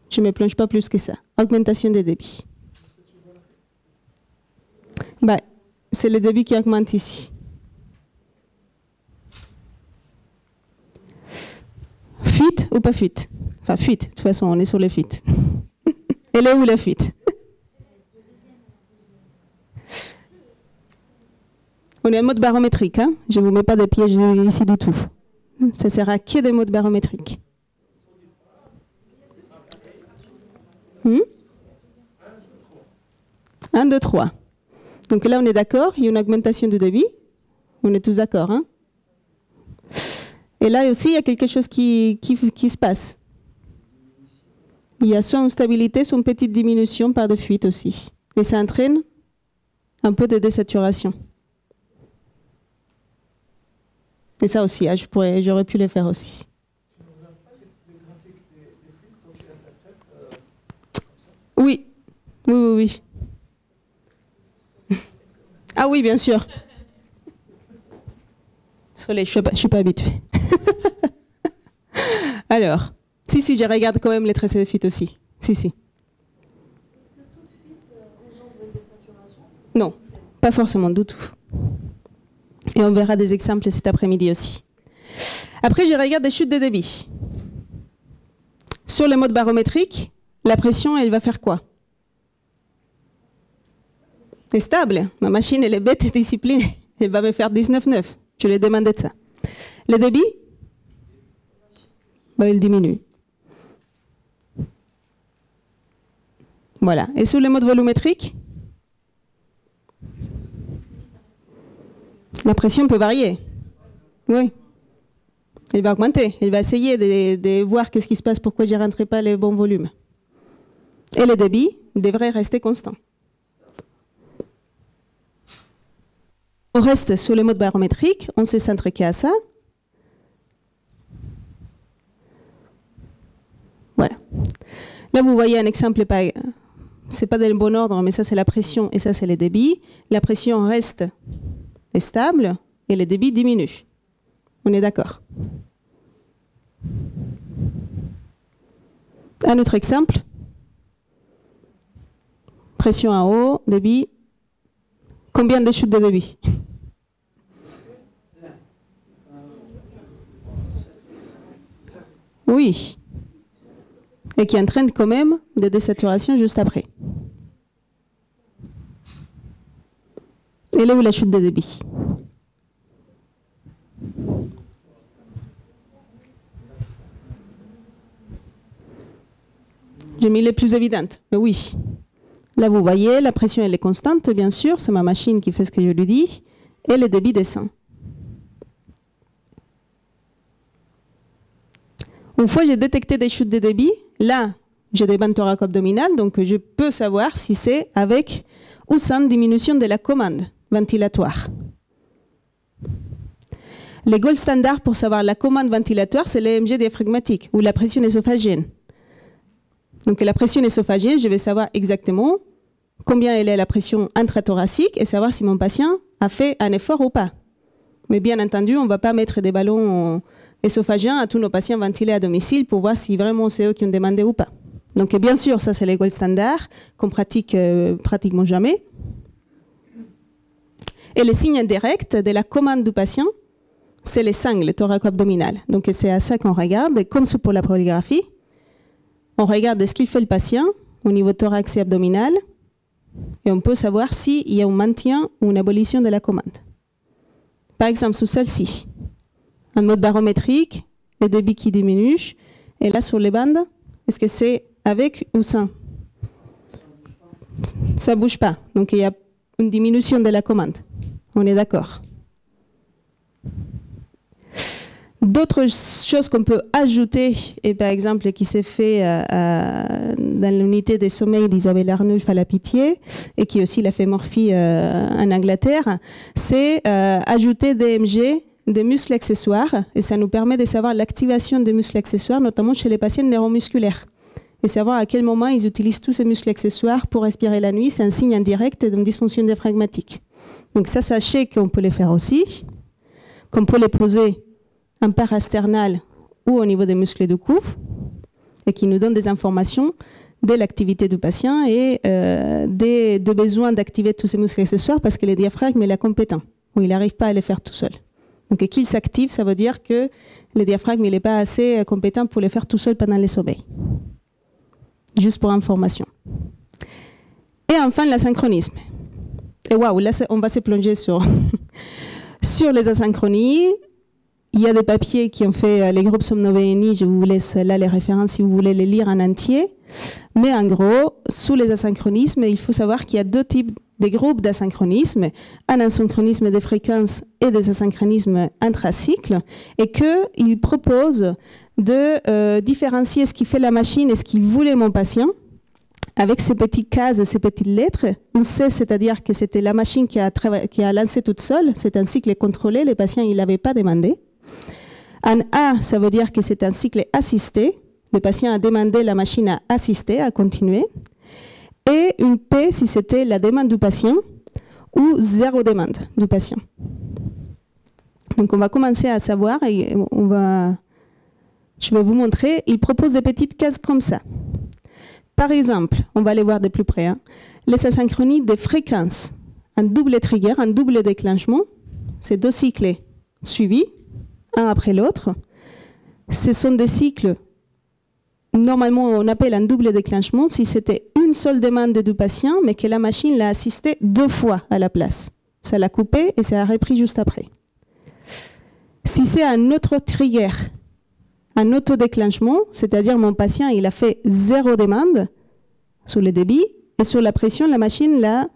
Je ne me plonge pas plus que ça. Augmentation des débits. C'est le débit qui augmente ici. Fuite ou pas fuite? Enfin, fuite. De toute façon, on est sur les fuites. Elle est où la fuite? On est en mode barométrique. Hein? Je ne vous mets pas de piège ici du tout. Ça sert à que des modes barométriques. 1, 2, 3. Donc là, on est d'accord, il y a une augmentation du débit. On est tous d'accord. Hein? Et là aussi, il y a quelque chose qui se passe. Il y a soit une stabilité, soit une petite diminution par des fuites aussi. Et ça entraîne un peu de désaturation. Et ça aussi, j'aurais pu le faire aussi. Oui. Ah oui, bien sûr. Désolée, je ne suis pas habituée. Alors, si, je regarde quand même les tracés de fuite aussi. Si. Est-ce que toute fuite engendre une désaturation? Non, pas forcément du tout. Et on verra des exemples cet après-midi aussi. Après, je regarde des chutes de débit. Sur les modes barométriques, la pression, elle va faire quoi? Elle est stable. Ma machine, elle est bête et disciplinée. Elle va me faire 19,9. Je lui ai demandé de ça. Le débit, il diminue. Voilà. Et sur les modes volumétriques, la pression peut varier. Oui. Elle va augmenter. Elle va essayer de voir qu'est-ce qui se passe, pourquoi je ne rentrais pas le bon volume. Et le débit devrait rester constant. On reste sur le mode barométrique, on se centre qu'à ça. Là, vous voyez un exemple, c'est pas dans le bon ordre, mais ça c'est la pression et ça c'est le débit. La pression reste stable et le débit diminue. On est d'accord? Un autre exemple. Pression en haut, débit. Combien de chutes de débit? Oui. Et qui entraîne quand même des désaturations juste après. Et là où la chute de débit? J'ai mis les plus évidentes, mais oui. Là, vous voyez, la pression elle est constante, bien sûr, c'est ma machine qui fait ce que je lui dis, et le débit descend. Une fois j'ai détecté des chutes de débit, là, j'ai des bandes thoraco-abdominales, donc je peux savoir si c'est avec ou sans diminution de la commande ventilatoire. Le gold standard pour savoir la commande ventilatoire, c'est l'EMG diaphragmatique, ou la pression ésophagienne. Donc la pression ésophagienne, je vais savoir exactement combien elle est la pression intrathoracique et savoir si mon patient a fait un effort ou pas. Mais bien entendu, on ne va pas mettre des ballons ésophagiens à tous nos patients ventilés à domicile pour voir si vraiment c'est eux qui ont demandé ou pas. Donc bien sûr, ça c'est le gold standard qu'on pratique pratiquement jamais. Et le signe indirect de la commande du patient, c'est les sangles thoraco-abdominales. Donc c'est à ça qu'on regarde, et comme c'est pour la polygraphie, on regarde ce qu'il fait le patient au niveau thorax et abdominal et on peut savoir s'il y a un maintien ou une abolition de la commande. Par exemple, sous celle-ci, en mode barométrique, le débit qui diminue, et là sur les bandes, est-ce que c'est avec ou sans? Ça ne bouge pas, donc il y a une diminution de la commande. On est d'accord. D'autres choses qu'on peut ajouter, et par exemple qui s'est fait dans l'unité des sommeils d'Isabelle Arnulf à la Pitié, et qui aussi l'a fait Morphy en Angleterre, c'est ajouter des MG, des muscles accessoires, et ça nous permet de savoir l'activation des muscles accessoires, notamment chez les patients neuromusculaires. Et savoir à quel moment ils utilisent tous ces muscles accessoires pour respirer la nuit, c'est un signe indirect d'une dysfonction diaphragmatique. Donc ça, sachez qu'on peut les faire aussi, qu'on peut les poser en parasternal ou au niveau des muscles du cou, et qui nous donne des informations de l'activité du patient et des besoins d'activer tous ces muscles accessoires parce que le diaphragme est compétent, ou il n'arrive pas à les faire tout seul. Donc qu'il s'active, ça veut dire que le diaphragme n'est pas assez compétent pour les faire tout seul pendant les sommeils. Juste pour information. Et enfin, l'asynchronisme. Et waouh, là on va se plonger sur, sur les asynchronies. Il y a des papiers qui ont fait les groupes Somno-BNI, je vous laisse là les références si vous voulez les lire en entier. Mais en gros, sous les asynchronismes, il faut savoir qu'il y a deux types de groupes d'asynchronisme, un asynchronisme des fréquences et des asynchronismes intracycles, et qu'ils proposent de différencier ce qui fait la machine et ce qu'il voulait mon patient, avec ces petites cases et ces petites lettres. On sait, c'est-à-dire que c'était la machine qui a lancé toute seule, c'est un cycle contrôlé, le patient il l'avait pas demandé. Un A, ça veut dire que c'est un cycle assisté. Le patient a demandé la machine à assister, à continuer. Et une P, si c'était la demande du patient ou zéro demande du patient. Donc on va commencer à savoir et je vais vous montrer. Il propose des petites cases comme ça. Par exemple, on va aller voir de plus près, les asynchronies des fréquences. Un double trigger, un double déclenchement, c'est deux cycles suivis, un après l'autre. Ce sont des cycles, normalement on appelle un double déclenchement si c'était une seule demande du patient, mais que la machine l'a assisté deux fois à la place. Ça l'a coupé et ça a repris juste après. Si c'est un autre trigger, un autodéclenchement, c'est-à-dire mon patient il a fait zéro demande sur le débit et sur la pression, la machine l'a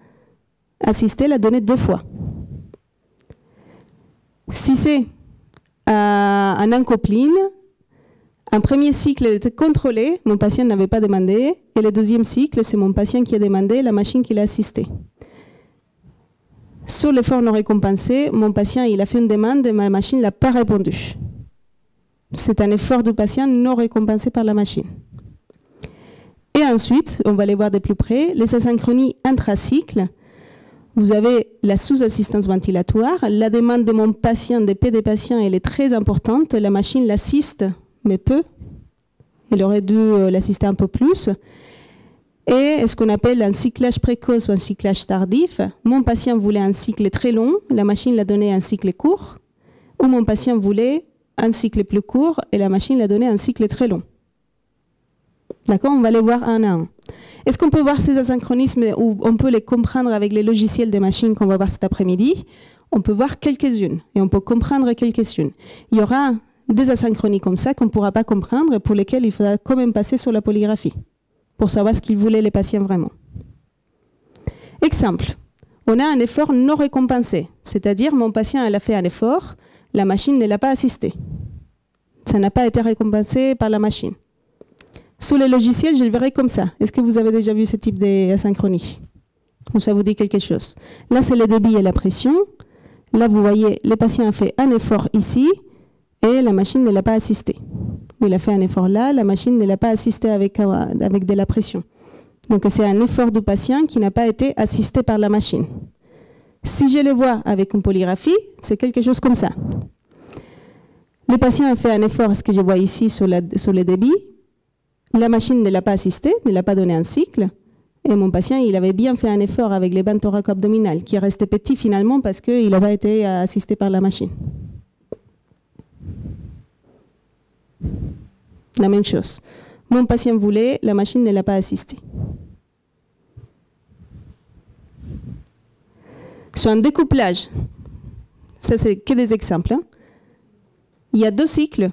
assisté, l'a donné deux fois. Si c'est un encopline, un premier cycle était contrôlé, mon patient n'avait pas demandé, et le deuxième cycle, c'est mon patient qui a demandé, la machine qui l'a assisté. Sur l'effort non récompensé, mon patient il a fait une demande et ma machine ne l'a pas répondu. C'est un effort du patient non récompensé par la machine. Et ensuite, on va les voir de plus près, les asynchronies intracycles. Vous avez la sous-assistance ventilatoire. La demande de mon patient, des P des patients, elle est très importante. La machine l'assiste, mais peu. Elle aurait dû l'assister un peu plus. Et ce qu'on appelle un cyclage précoce ou un cyclage tardif. Mon patient voulait un cycle très long, la machine l'a donné un cycle court. Ou mon patient voulait un cycle plus court et la machine l'a donné un cycle très long. D'accord? On va les voir un à un. Est-ce qu'on peut voir ces asynchronismes ou on peut les comprendre avec les logiciels des machines qu'on va voir cet après-midi? On peut voir quelques-unes et on peut comprendre quelques-unes. Il y aura des asynchronies comme ça qu'on ne pourra pas comprendre et pour lesquelles il faudra quand même passer sur la polygraphie pour savoir ce qu'ils voulaient les patients vraiment. Exemple, on a un effort non récompensé, c'est-à-dire mon patient elle a fait un effort, la machine ne l'a pas assisté. Ça n'a pas été récompensé par la machine. Sous les logiciels, je le verrai comme ça. Est-ce que vous avez déjà vu ce type d'asynchronie? Ou ça vous dit quelque chose? Là, c'est le débit et la pression. Là, vous voyez, le patient a fait un effort ici et la machine ne l'a pas assisté. Il a fait un effort là, la machine ne l'a pas assisté avec de la pression. Donc, c'est un effort du patient qui n'a pas été assisté par la machine. Si je le vois avec une polygraphie, c'est quelque chose comme ça. Le patient a fait un effort, ce que je vois ici sur le débit. La machine ne l'a pas assisté, ne l'a pas donné un cycle. Et mon patient, il avait bien fait un effort avec les bandes thoraco-abdominales, qui est resté petit finalement parce qu'il n'a pas été assisté par la machine. La même chose. Mon patient voulait, la machine ne l'a pas assisté. Sur un découplage, ça c'est que des exemples, hein. Il y a deux cycles,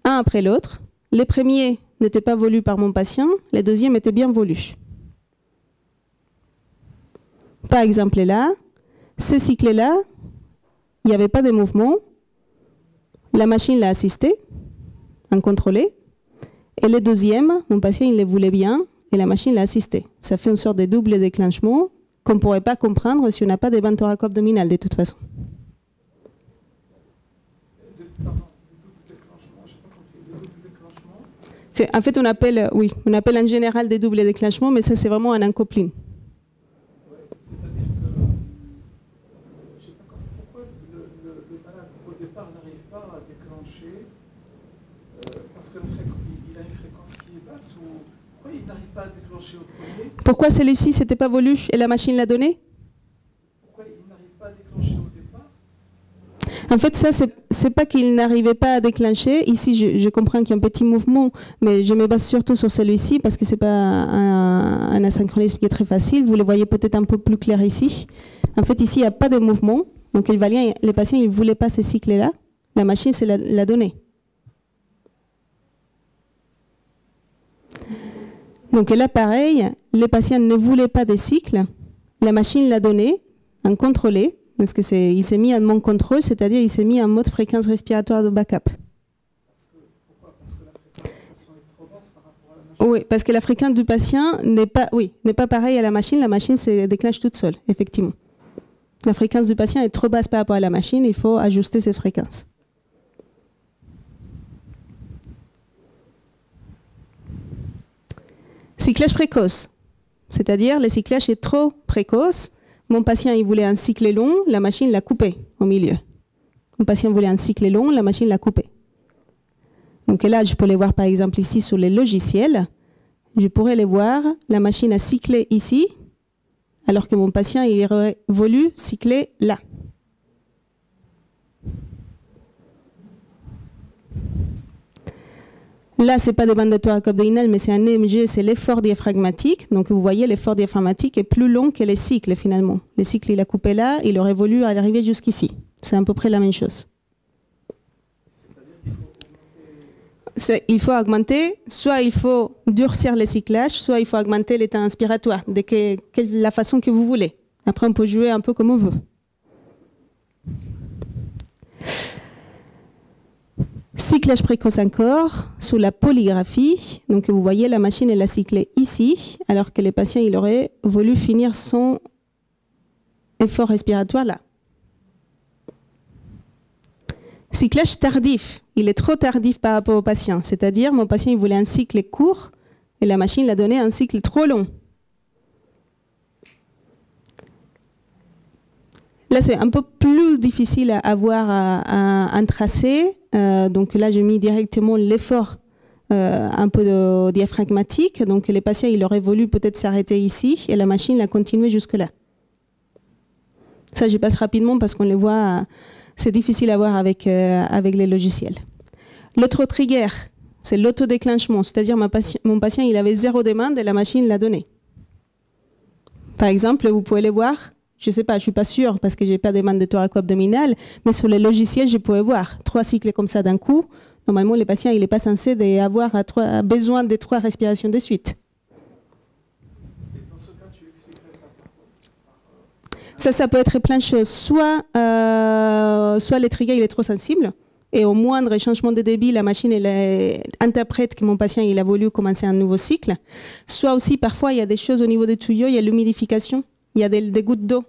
un après l'autre. Les premiers n'étaient pas volus par mon patient, les deuxièmes étaient bien volus. Par exemple là, ces cycles-là, il n'y avait pas de mouvement, la machine l'a assisté, en contrôlé, et les deuxièmes, mon patient il les voulait bien, et la machine l'a assisté. Ça fait une sorte de double déclenchement qu'on ne pourrait pas comprendre si on n'a pas de bande thoraco-abdominale de toute façon. En fait, on appelle en général des doubles déclenchements, mais ça c'est vraiment un encopline. C'est-à-dire que, je ne sais pas pourquoi le malade au départ n'arrive pas à déclencher, parce qu'il a une fréquence qui est basse, ou pourquoi il n'arrive pas à déclencher au premier? Pourquoi celui-ci s'était pas voulu et la machine l'a donné? Pourquoi il n'arrive pas à déclencher au départ? En fait, ça, c'est pas qu'il n'arrivait pas à déclencher. Ici, je comprends qu'il y a un petit mouvement, mais je me base surtout sur celui-ci parce que c'est pas un asynchronisme qui est très facile. Vous le voyez peut-être un peu plus clair ici. En fait, ici, il n'y a pas de mouvement. Donc, les patients, ils ne voulaient pas ces cycles-là. La machine, c'est la donnée. Donc là, pareil, les patients ne voulaient pas des cycles. La machine l'a donné, en contrôlé. Parce qu'il s'est mis en mode contrôle, c'est-à-dire il s'est mis en mode fréquence respiratoire de backup. Pourquoi? Parce que la fréquence est trop basse par rapport à la machine? Oui, parce que la fréquence du patient n'est pas pareille à la machine. La machine se déclenche toute seule, effectivement. La fréquence du patient est trop basse par rapport à la machine, il faut ajuster cette fréquence. Cyclage précoce, c'est-à-dire le cyclage est trop précoce. Mon patient, il voulait un cycle long, la machine l'a coupé au milieu. Mon patient voulait un cycle long, la machine l'a coupé. Donc là, je peux les voir par exemple ici sur les logiciels. Je pourrais les voir, la machine a cyclé ici, alors que mon patient, il aurait voulu cycler là. Là, ce n'est pas des bandes thoraco-abdominales, mais c'est un EMG, c'est l'effort diaphragmatique. Donc, vous voyez, l'effort diaphragmatique est plus long que les cycles, finalement. Le cycle, il a coupé là, il aurait voulu arriver jusqu'ici. C'est à peu près la même chose. Il faut augmenter, soit il faut durcir les cyclages, soit il faut augmenter les temps inspiratoires, de la façon que vous voulez. Après, on peut jouer un peu comme on veut. Cyclage précoce encore, sous la polygraphie. Donc vous voyez, la machine elle a cyclé ici, alors que le patient il aurait voulu finir son effort respiratoire là. Cyclage tardif, il est trop tardif par rapport au patient. C'est-à-dire, mon patient il voulait un cycle court, et la machine l'a donné un cycle trop long. Là, c'est un peu plus difficile à avoir un tracé. Donc là, j'ai mis directement l'effort un peu diaphragmatique. Donc les patients, il aurait voulu peut-être s'arrêter ici et la machine l'a continué jusque-là. Ça, je passe rapidement parce qu'on les voit, c'est difficile à voir avec les logiciels. L'autre trigger, c'est l'autodéclenchement. C'est-à-dire mon patient, il avait 0 demande et la machine l'a donné. Par exemple, vous pouvez les voir. Je ne sais pas, je ne suis pas sûre parce que je n'ai pas de demande de thoraco-abdominal, mais sur les logiciels, je pouvais voir 3 cycles comme ça d'un coup. Normalement, les patients, il n'est pas censé avoir besoin de 3 respirations de suite. Et dans ce cas, tu expliquerais ça par Ça peut être plein de choses. Soit le trigger, il est trop sensible, et au moindre changement de débit, la machine interprète que mon patient, il a voulu commencer un nouveau cycle. Soit aussi, parfois, il y a des choses au niveau des tuyaux, il y a l'humidification. Il y a des gouttes d'eau,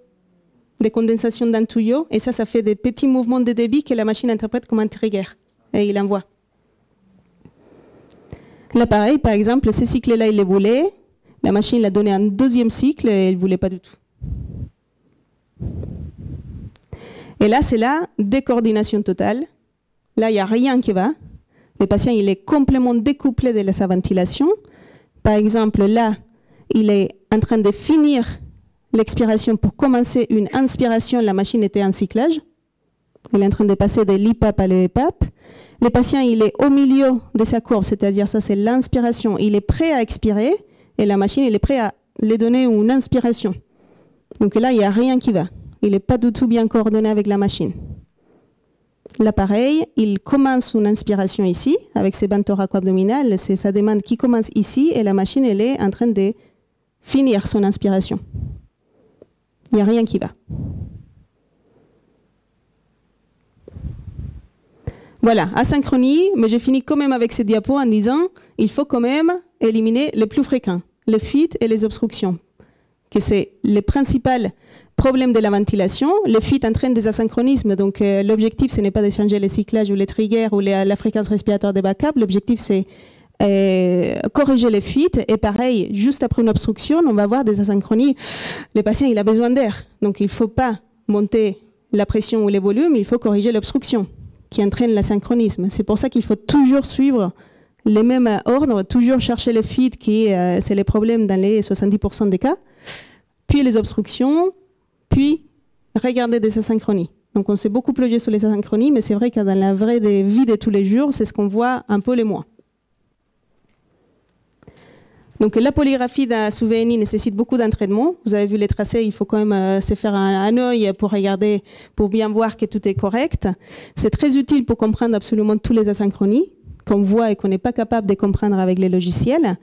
des condensations d'un tuyau, et ça fait des petits mouvements de débit que la machine interprète comme un trigger, et il envoie. Là, pareil, par exemple, ces cycles-là, il les voulait, la machine l'a donné un 2e cycle, et elle ne voulait pas du tout. Et là, c'est la décoordination totale. Là, il n'y a rien qui va. Le patient, il est complètement découplé de sa ventilation. Par exemple, là, il est en train de finir l'expiration pour commencer une inspiration, la machine était en cyclage. Il est en train de passer de l'IPAP à l'EPAP. Le patient, il est au milieu de sa courbe, c'est-à-dire ça, c'est l'inspiration. Il est prêt à expirer et la machine, il est prêt à lui donner une inspiration. Donc là, il n'y a rien qui va. Il n'est pas du tout bien coordonné avec la machine. Là, pareil, il commence une inspiration ici, avec ses bandes thoraco-abdominales. C'est sa demande qui commence ici et la machine, elle est en train de finir son inspiration. Il n'y a rien qui va. Voilà, asynchronie, mais j'ai fini quand même avec ces diapos en disant il faut quand même éliminer les plus fréquents, les fuites et les obstructions, que c'est les principaux problèmes de la ventilation. Les fuites entraînent des asynchronismes, donc l'objectif, ce n'est pas de changer les cyclages ou les triggers ou la fréquence respiratoire des backups, l'objectif c'est corriger les fuites, et pareil, juste après une obstruction, on va avoir des asynchronies. Le patient, il a besoin d'air, donc il ne faut pas monter la pression ou les volumes, il faut corriger l'obstruction qui entraîne l'asynchronisme. C'est pour ça qu'il faut toujours suivre les mêmes ordres, toujours chercher les fuites, qui c'est les problèmes dans les 70% des cas, puis les obstructions, puis regarder des asynchronies. Donc on s'est beaucoup plongé sur les asynchronies, mais c'est vrai que dans la vraie vie de tous les jours, c'est ce qu'on voit un peu les moins. Donc la polygraphie sous VNI nécessite beaucoup d'entraînement. Vous avez vu les tracés, il faut quand même se faire un œil pour regarder, pour bien voir que tout est correct. C'est très utile pour comprendre absolument tous les asynchronies qu'on voit et qu'on n'est pas capable de comprendre avec les logiciels.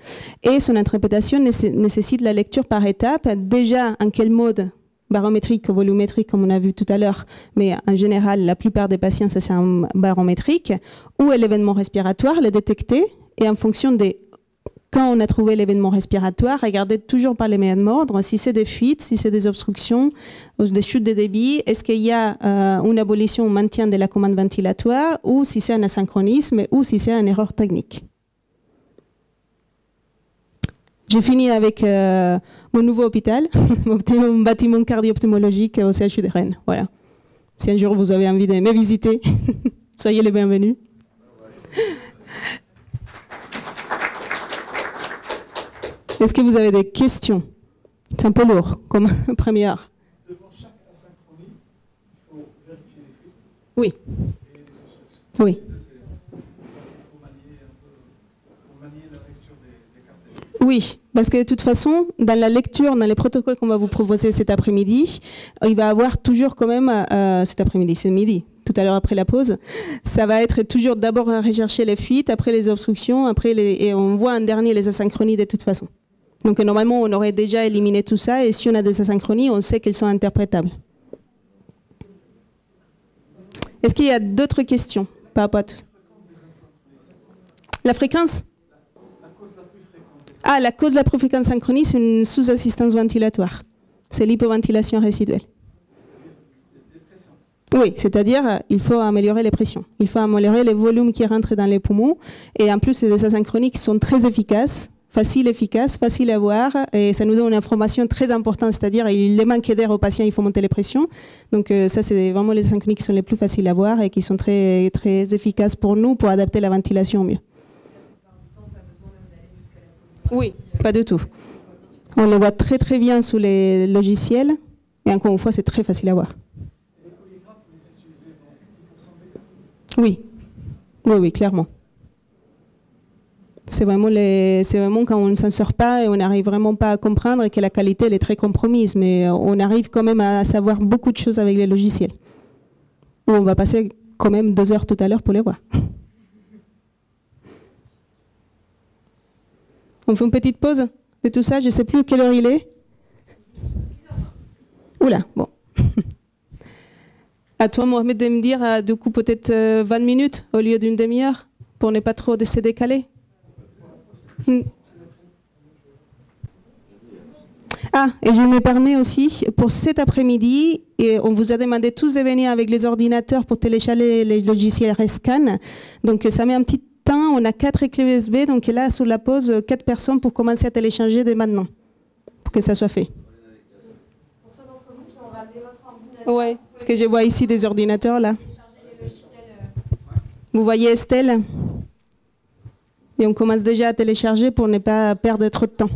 Et son interprétation nécessite la lecture par étapes. Déjà, en quel mode barométrique, volumétrique, comme on a vu tout à l'heure, mais en général, la plupart des patients, ça c'est un barométrique. Où est l'événement respiratoire, le détecter, et en fonction des quand on a trouvé l'événement respiratoire, regardez toujours par les mêmes ordres, si c'est des fuites, si c'est des obstructions, des chutes de débit, est-ce qu'il y a une abolition ou maintien de la commande ventilatoire, ou si c'est un asynchronisme, ou si c'est une erreur technique. J'ai fini avec mon nouveau hôpital, mon bâtiment cardio-pneumologique au CHU de Rennes. Voilà. Si un jour vous avez envie de me visiter, soyez les bienvenus. Est-ce que vous avez des questions? C'est un peu lourd comme première. Devant chaque asynchronie, il faut vérifier les fuites. Oui. Et les obstructions. Oui. Il faut manier la lecture des cartes. Oui, parce que de toute façon, dans la lecture, dans les protocoles qu'on va vous proposer cet après-midi, il va y avoir toujours quand même, cet après-midi, c'est midi, tout à l'heure après la pause, ça va être toujours d'abord rechercher les fuites, après les obstructions, et on voit en dernier les asynchronies de toute façon. Donc normalement, on aurait déjà éliminé tout ça, et si on a des asynchronies, on sait qu'elles sont interprétables. Est-ce qu'il y a d'autres questions par rapport à tout ça? La fréquence? Ah, la cause de la plus fréquente synchronie, c'est une sous-assistance ventilatoire. C'est l'hypoventilation résiduelle. Oui, c'est-à-dire il faut améliorer les pressions. Il faut améliorer les volumes qui rentrent dans les poumons. Et en plus, c'est des asynchronies qui sont très efficaces. facile, efficace, facile à voir, et ça nous donne une information très importante, c'est-à-dire il les manque d'air aux patients, il faut monter les pressions. Donc ça, c'est vraiment les synchroniques qui sont les plus faciles à voir et qui sont très, très efficaces pour nous, pour adapter la ventilation au mieux. Oui, pas du tout. On les voit très très bien sous les logiciels, et encore une fois, c'est très facile à voir. Oui, oui, oui, clairement. C'est vraiment quand on ne s'en sort pas et on n'arrive vraiment pas à comprendre et que la qualité elle est très compromise, mais on arrive quand même à savoir beaucoup de choses avec les logiciels. On va passer quand même 2 heures tout à l'heure pour les voir. On fait une petite pause de tout ça, je ne sais plus quelle heure il est. Oula, bon. À toi, Mohamed, de me dire, du coup, peut-être 20 minutes au lieu d'une demi-heure, pour ne pas trop se décaler. Ah, et je me permets aussi, pour cet après-midi, on vous a demandé tous de venir avec les ordinateurs pour télécharger les logiciels Rescan. Donc ça met un petit temps, on a 4 clés USB, donc là, sur la pause, 4 personnes pour commencer à télécharger dès maintenant, pour que ça soit fait. Pour ceux d'entre vous qui ont ramené votre ordinateur, ouais, parce que je vois ici des ordinateurs là. Vous voyez Estelle ? Et on commence déjà à télécharger pour ne pas perdre trop de temps.